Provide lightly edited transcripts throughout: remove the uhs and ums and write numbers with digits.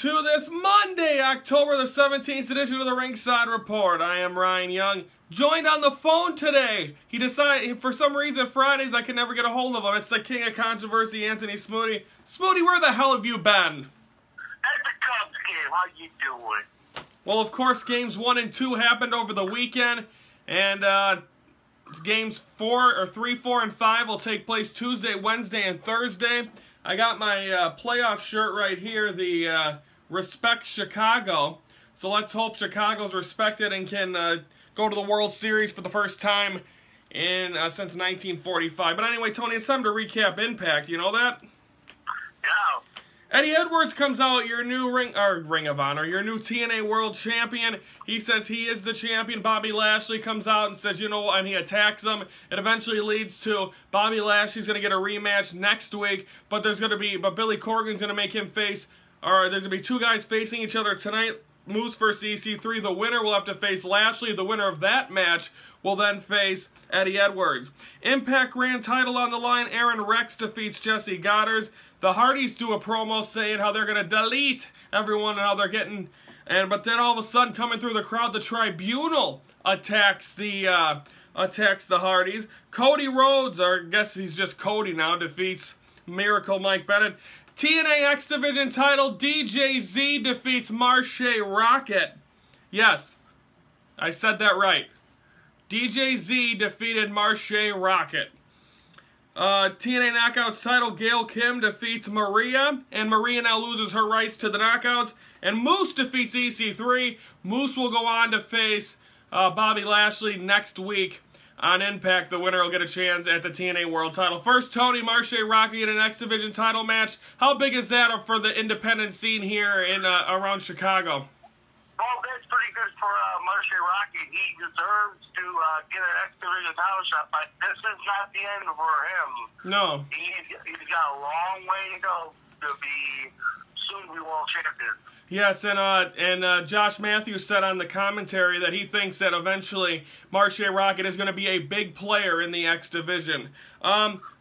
to this Monday, October the 17th edition of the Ringside Report. I am Ryan Young, joined on the phone today. He decided, for some reason, Fridays I can never get a hold of him. It's the king of controversy, Anthony Smoody. Smoody, where the hell have you been? At the Cubs game, how you doing? Well, of course, games 1 and 2 happened over the weekend, and games 3, 4, and 5 will take place Tuesday, Wednesday, and Thursday. I got my playoff shirt right here, the Respect Chicago. So let's hope Chicago's respected and can go to the World Series for the first time in since 1945. But anyway, Tony, it's time to recap Impact. You know that? Yeah. Eddie Edwards comes out, your new Ring of Honor, your new TNA World Champion. He says he is the champion. Bobby Lashley comes out and says, you know what, and he attacks him. It eventually leads to Bobby Lashley's going to get a rematch next week, but Billy Corgan's going to make him face, or there's going to be two guys facing each other tonight. Moose versus EC3. The winner will have to face Lashley. The winner of that match will then face Eddie Edwards. Impact Grand title on the line. Aaron Rex defeats Jesse Goddard. The Hardys do a promo saying how they're going to delete everyone and how they're getting... But then all of a sudden, coming through the crowd, the Tribunal attacks the Hardys. Cody Rhodes, or I guess he's just Cody now, defeats Miracle Mike Bennett. TNA X Division title, DJZ defeats Marshe Rocket. Yes, I said that right. DJZ defeated Marshe Rocket. TNA Knockouts title, Gail Kim defeats Maria, and Maria now loses her rights to the Knockouts. And Moose defeats EC3. Moose will go on to face Bobby Lashley next week on Impact. The winner will get a chance at the TNA World title. First, Tony, Marshe Rocket in an X Division title match. How big is that for the independent scene here in around Chicago? Well, that's pretty good for Marshe Rocket. He deserves to get an X Division title shot, but this is not the end for him. No. He's got a long way to go to be soon-to-be world champion. Yes, and Josh Matthews said on the commentary that he thinks that eventually Marshe Rocket is going to be a big player in the X Division.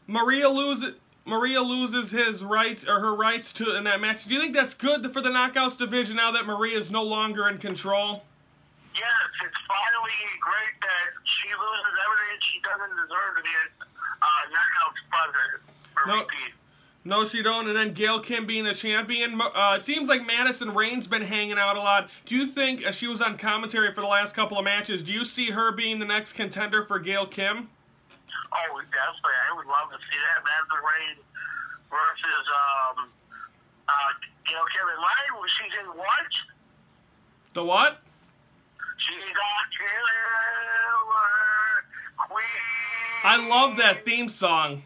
Maria loses his rights, or her rights to in that match. Do you think that's good for the Knockouts division now that Maria is no longer in control? Yes, it's finally great that she loses everything she doesn't deserve to be a Knockouts president. No, she don't. And then Gail Kim being the champion. It seems like Madison Rain's been hanging out a lot. Do you think, she was on commentary for the last couple of matches, do you see her being the next contender for Gail Kim? Oh, definitely. I would love to see that. Madison Rain versus Gail Kim. And mine, she's in what? The what? She's a killer queen. I love that theme song.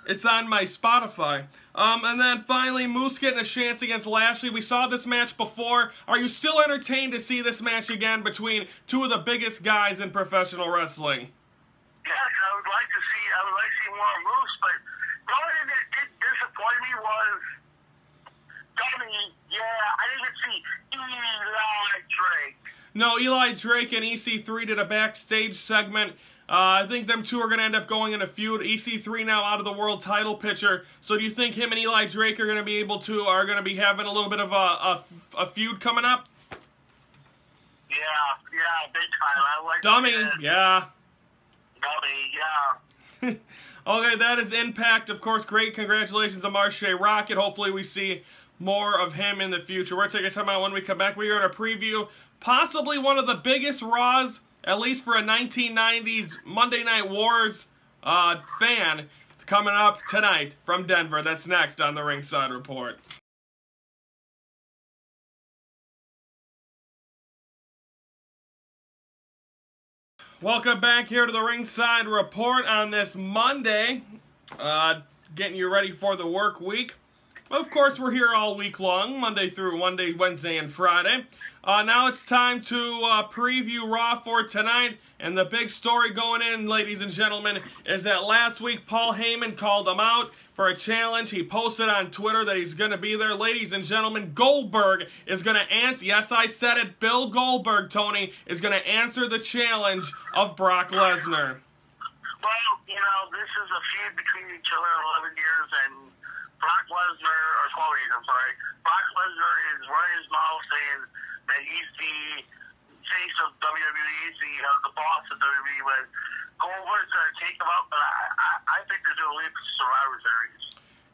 It's on my Spotify. And then finally, Moose getting a chance against Lashley. We saw this match before. Are you still entertained to see this match again between two of the biggest guys in professional wrestling? Yes, I would like to see more Moose, but the only thing that did disappoint me was, I didn't see Eli Drake. No, Eli Drake and EC3 did a backstage segment. I think them two are going to end up going in a feud. EC3 now out of the world title picture. So do you think him and Eli Drake are going to be able to, are going to be having a little bit of a feud coming up? Yeah, big time. I like Dummy, that. yeah. Dummy, yeah. Okay, that is Impact. Of course, great congratulations to Marshe Rocket. Hopefully we see more of him in the future. We're taking time out when we come back. We are going to preview possibly one of the biggest Raws, at least for a 1990s Monday Night Wars fan, coming up tonight from Denver. That's next on the Ringside Report. Welcome back here to the Ringside Report on this Monday, getting you ready for the work week. Of course, we're here all week long, Monday, Wednesday, and Friday. Now it's time to preview Raw for tonight. And the big story going in, ladies and gentlemen, is that last week Paul Heyman called him out for a challenge. He posted on Twitter that he's going to be there. Ladies and gentlemen, Goldberg is going to answer, yes, I said it, Bill Goldberg, Tony, is going to answer the challenge of Brock Lesnar. Well, you know, this is a feud between each other 11 years, and Brock Lesnar, or 12 years, I'm sorry, Brock Lesnar is running his mouth saying that he's the face of WWE, he's the boss of WWE, but Goldberg's going to take him out, but I think they're going to leave the Survivor Series.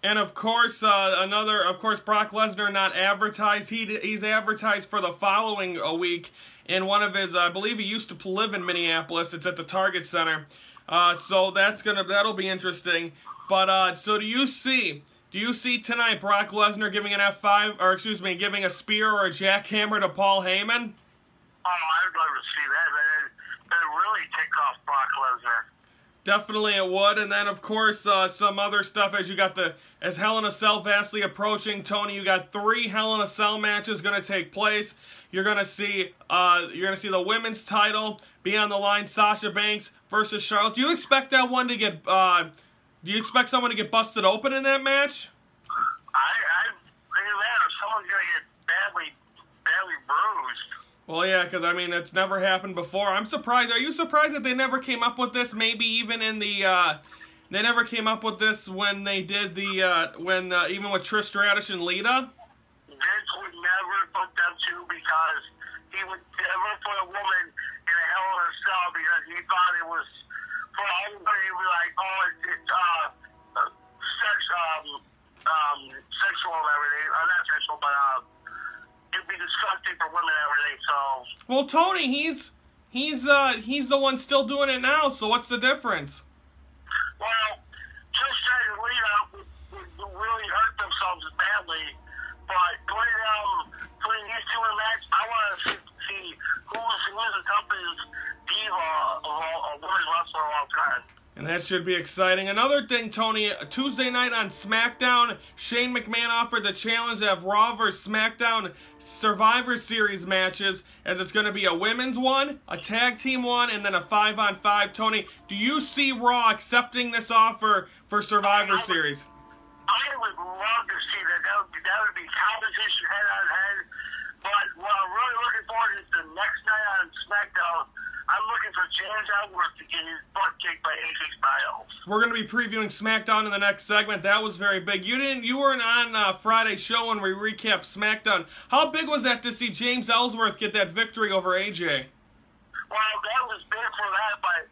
And of course, Brock Lesnar not advertised. He's advertised for the following week in one of his. I believe he used to live in Minneapolis. It's at the Target Center. So that'll be interesting. But so do you see tonight Brock Lesnar giving an F5, or excuse me, giving a spear or a jackhammer to Paul Heyman? Oh, I'd love to see that. That'd really tick off Brock Lesnar. Definitely it would. And then, of course, some other stuff as Hell in a Cell vastly approaching. Tony, you got 3 Hell in a Cell matches going to take place. You're going to see the women's title be on the line. Sasha Banks versus Charlotte. Do you expect that one to get? Do you expect someone to get busted open in that match? I think that if someone's going to get badly bruised. Well, yeah, because, I mean, it's never happened before. I'm surprised. Are you surprised that they never came up with this? Maybe even in the, they never came up with this when they did the, even with Trish Stratus and Lita? Vince would never put them two because he would never put a woman in a Hell in a Cell because he thought it was, for everybody to be like, oh, it's sexual and everything. Not sexual, but, it'd be disgusting for women and everything, so... Well, Tony, he's the one still doing it now, so what's the difference? Well, Trish and Lita would really hurt themselves badly, but putting these two in a match, I want to see who's the company's diva of a women's wrestler of all time. And that should be exciting. Another thing, Tony, Tuesday night on Smackdown, Shane McMahon offered the challenge to have Raw vs. Smackdown Survivor Series matches, as it's going to be a women's one, a tag team one, and then a 5-on-5. Tony, do you see Raw accepting this offer for Survivor Series? I would love to see that. That would be competition head-on-head. But what I'm really looking forward to is the next night on Smackdown. I'm looking for James Ellsworth to get his butt kicked by AJ Styles. We're going to be previewing Smackdown in the next segment. That was very big. You weren't on Friday's show when we recapped Smackdown. How big was that to see James Ellsworth get that victory over AJ? Well, that was big for that, but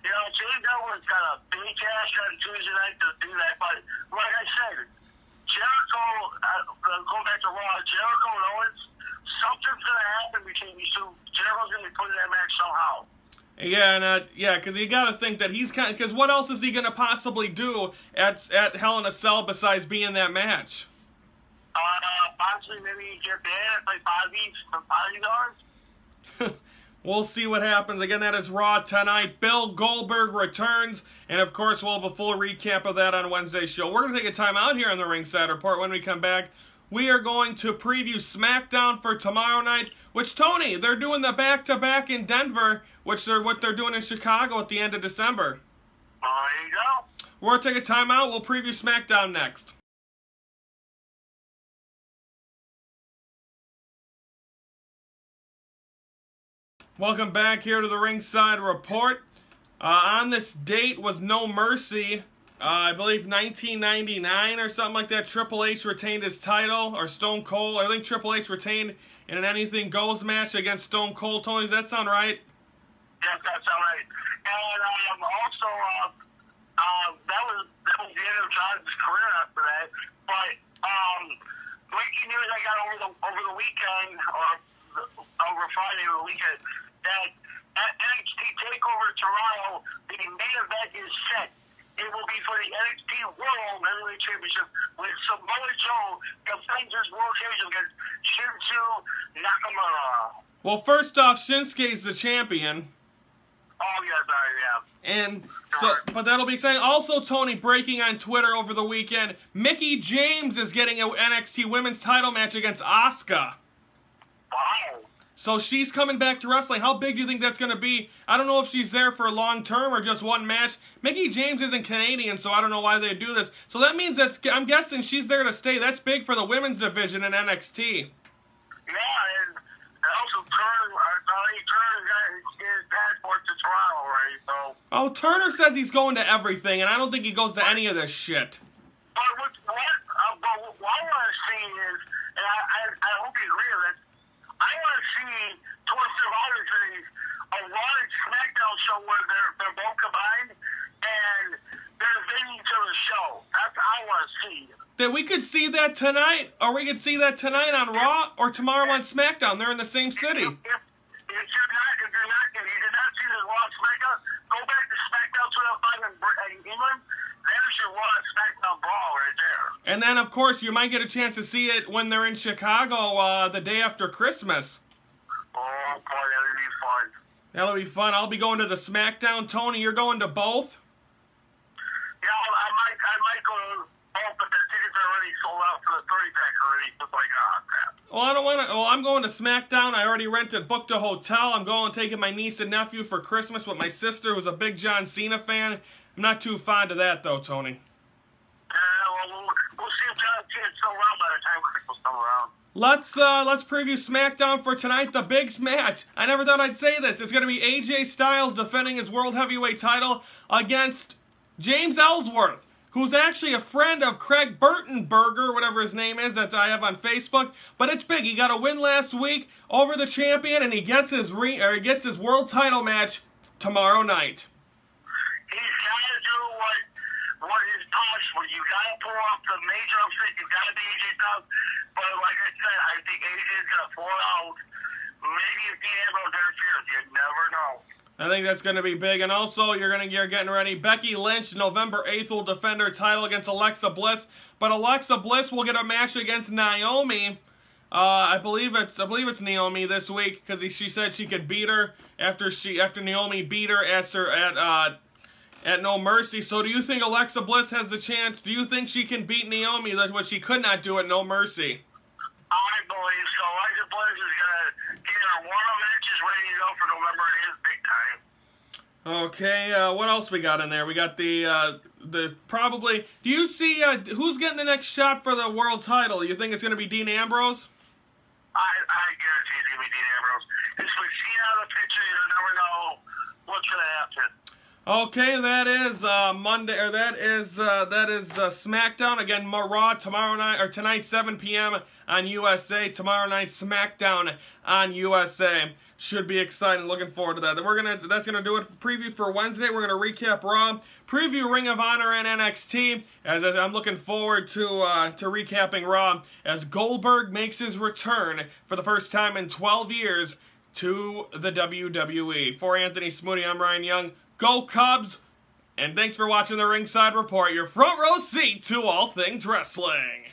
James Ellsworth got a big cash on Tuesday night to do that. But like I said, Jericho, going back to Raw, Jericho and Owens, something's going to happen between these two. Jericho's going to be put in that match somehow. Yeah, and because you got to think that he's kind of, because what else is he going to possibly do at Hell in a Cell besides be in that match? Possibly maybe get banned, play bodyguards. We'll see what happens. Again, that is Raw tonight. Bill Goldberg returns, and of course we'll have a full recap of that on Wednesday's show. We're going to take a time out here on the Ringside Report. When we come back, we are going to preview Smackdown for tomorrow night, which, Tony, they're doing the back-to-back in Denver, which what they're doing in Chicago at the end of December. There you go. We're going to take a time out. We'll preview Smackdown next. Welcome back here to the Ringside Report. On this date was No Mercy. I believe 1999 or something like that. Triple H retained his title, or Stone Cold. I think Triple H retained in an Anything Goes match against Stone Cold. Tony, does that sound right? Yes, that sounds right. And also, that was the end of John's career after that. But breaking news I got over the weekend, or over Friday or the weekend, that at NXT TakeOver Toronto, the main event is set. It will be for the NXT World Heavyweight Championship with Samoa Joe defends his World Championship against Shinsuke Nakamura. Well, first off, Shinsuke's the champion. Oh, yeah, sorry, yeah. And so, but that'll be exciting. Also, Tony, breaking on Twitter over the weekend, Mickie James is getting an NXT Women's title match against Asuka. Wow. So she's coming back to wrestling. How big do you think that's going to be? I don't know if she's there for long term or just one match. Mickie James isn't Canadian, so I don't know why they do this. So that means I'm guessing she's there to stay. That's big for the women's division in NXT. Yeah, and also Turner got his passport to Toronto already, so. Oh, Turner says he's going to everything, and I don't think he goes to any of this shit. But what I hope you agree with it. I want to see towards Survivor Series a Raw and SmackDown show where they're both combined and they're invading each other's show. That's what I want to see. That we could see that tonight, or we could see that tonight on Raw, or tomorrow on SmackDown. They're in the same city. If you did not see this Raw and SmackDown, go back to SmackDown 2005 in England. There's your Raw and SmackDown brawl right there. And then, of course, you might get a chance to see it when they're in Chicago the day after Christmas. Oh, boy, that'll be fun. That'll be fun. I'll be going to the SmackDown. Tony, you're going to both? Yeah, I might go to both, but the tickets are already sold out for the 30-pack already. It's like, oh, crap. Well, I don't want to. Well, I'm going to SmackDown. I already booked a hotel. I'm going taking my niece and nephew for Christmas with my sister, who's a big John Cena fan. I'm not too fond of that, though, Tony. Well, we'll see if John Cena's still around by the time Christmas comes around. Let's preview SmackDown for tonight. The big match. I never thought I'd say this. It's going to be AJ Styles defending his World Heavyweight title against James Ellsworth, who's actually a friend of Craig Burtonberger, whatever his name is, that I have on Facebook. But it's big. He got a win last week over the champion, and he gets his world title match tomorrow night. He's got to do what is possible. You got to pull off the major upset. You got to be AJ Styles. But like I said, I think AJ's going to pull out. Maybe if Dean Ambrose interferes, you never know. I think that's going to be big. And also, you're getting ready. Becky Lynch, November 8th, will defend her title against Alexa Bliss. But Alexa Bliss will get a match against Naomi. I believe it's Naomi this week, because she said she could beat her after Naomi beat her at No Mercy. So do you think Alexa Bliss has the chance? Do you think she can beat Naomi, what she could not do at No Mercy? I believe so. Alexa Bliss is going to get her one of matches ready to go for November 8th, big time. Okay, what else we got in there? We got the probably. Do you see who's getting the next shot for the world title? You think it's going to be Dean Ambrose? I guarantee it's going to be Dean Ambrose. It's with Cena out of the picture. You never know what's going to happen. Okay, that is Monday, or that is SmackDown again. Raw tomorrow night, or tonight, 7 p.m. on USA. Tomorrow night, SmackDown on USA. Should be exciting. Looking forward to that. That's gonna do it for preview for Wednesday. We're gonna recap Raw, preview Ring of Honor and NXT. As I'm looking forward to recapping Raw as Goldberg makes his return for the first time in 12 years to the WWE. For Anthony Smoody, I'm Ryan Young. Go Cubs! And thanks for watching the Ringside Report, your front row seat to all things wrestling.